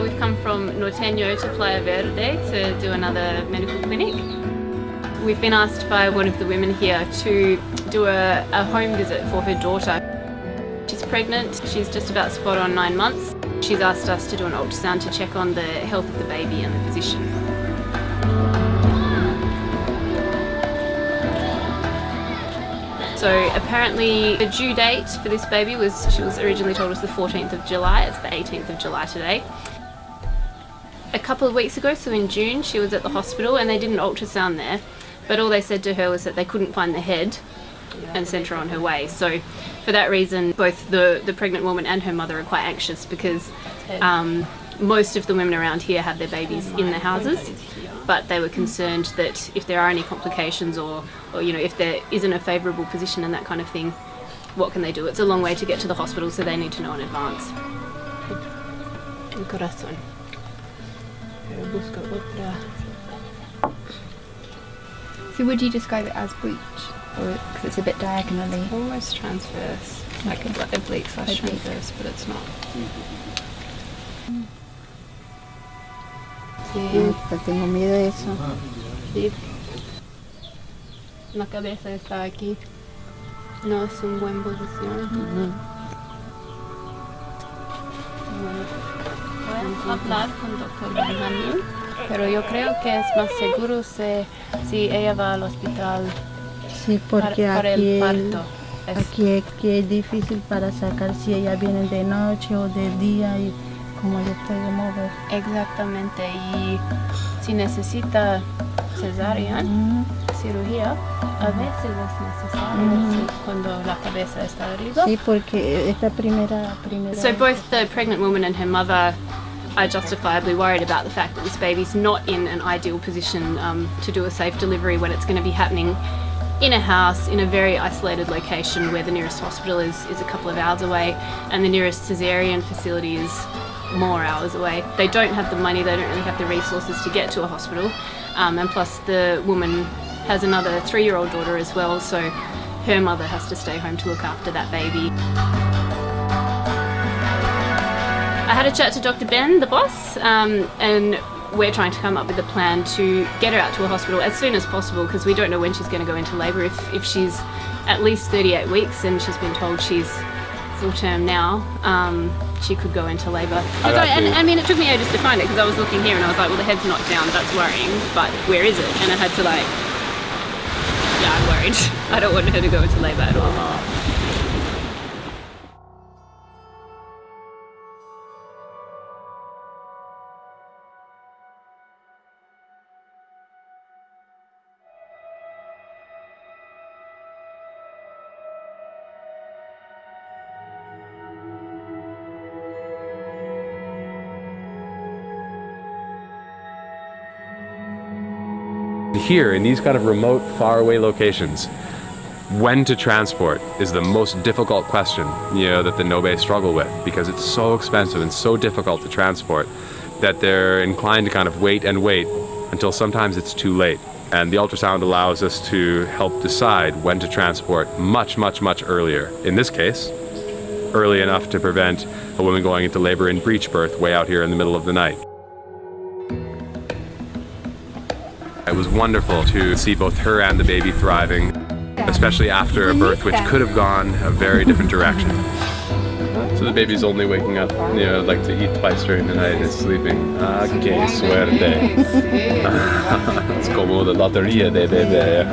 We've come from Norteño to Playa Verde to do another medical clinic. We've been asked by one of the women here to do a home visit for her daughter. She's pregnant, she's just about spot on 9 months. She's asked us to do an ultrasound to check on the health of the baby and the position. So apparently the due date for this baby she was originally told was the 14th of July, it's the 18th of July today. A couple of weeks ago, so in June, she was at the hospital and they did an ultrasound there, but all they said to her was that they couldn't find the head and sent her on her way. So for that reason, both the pregnant woman and her mother are quite anxious because most of the women around here have their babies in their houses, but they were concerned that if there are any complications or you know, if there isn't a favourable position and that kind of thing, what can they do? It's a long way to get to the hospital, so they need to know in advance. El corazón. So would you describe it as breech? Or because it's a bit diagonally? Almost transverse, like a oblique slash transverse, but it's not. Sí. Tengo miedo de eso. Sí. La cabeza está aquí. No es una buena posición. Puedo hablar con el doctor Benjamín, pero yo creo que es más seguro si ella va al hospital. Sí, porque para el parto. Aquí es difícil para sacar si ella viene de noche o de día y cómo yo puedo mover. Exactamente, y si necesita cesárea, cirugía, a veces es necesario cuando la cabeza está arriba. Sí, porque esta primera. So both the pregnant woman and her mother are justifiably worried about the fact that this baby's not in an ideal position to do a safe delivery when it's going to be happening in a house in a very isolated location where the nearest hospital is a couple of hours away and the nearest caesarean facility is more hours away. They don't have the money, they don't really have the resources to get to a hospital, and plus the woman has another 3-year-old daughter as well, so her mother has to stay home to look after that baby. I had a chat to Dr. Ben, the boss, and we're trying to come up with a plan to get her out to a hospital as soon as possible because we don't know when she's going to go into labour. If she's at least 38 weeks and she's been told she's full term now, she could go into labour. And I mean, it took me ages to find it because I was looking here and I was like, well, the head's not down, that's worrying, but where is it? And I had to yeah, I'm worried. I don't want her to go into labour at all. Here, in these kind of remote, faraway locations, when to transport is the most difficult question, that the Nobe struggle with, because it's so expensive and so difficult to transport that they're inclined to kind of wait and wait until sometimes it's too late. And the ultrasound allows us to help decide when to transport much, much, much earlier. In this case, early enough to prevent a woman going into labor in breech birth way out here in the middle of the night. It was wonderful to see both her and the baby thriving, especially after a birth which could have gone a very different direction. So the baby's only waking up, like to eat twice during the night and is sleeping. Ah, que suerte. Es como la lotería de bebé.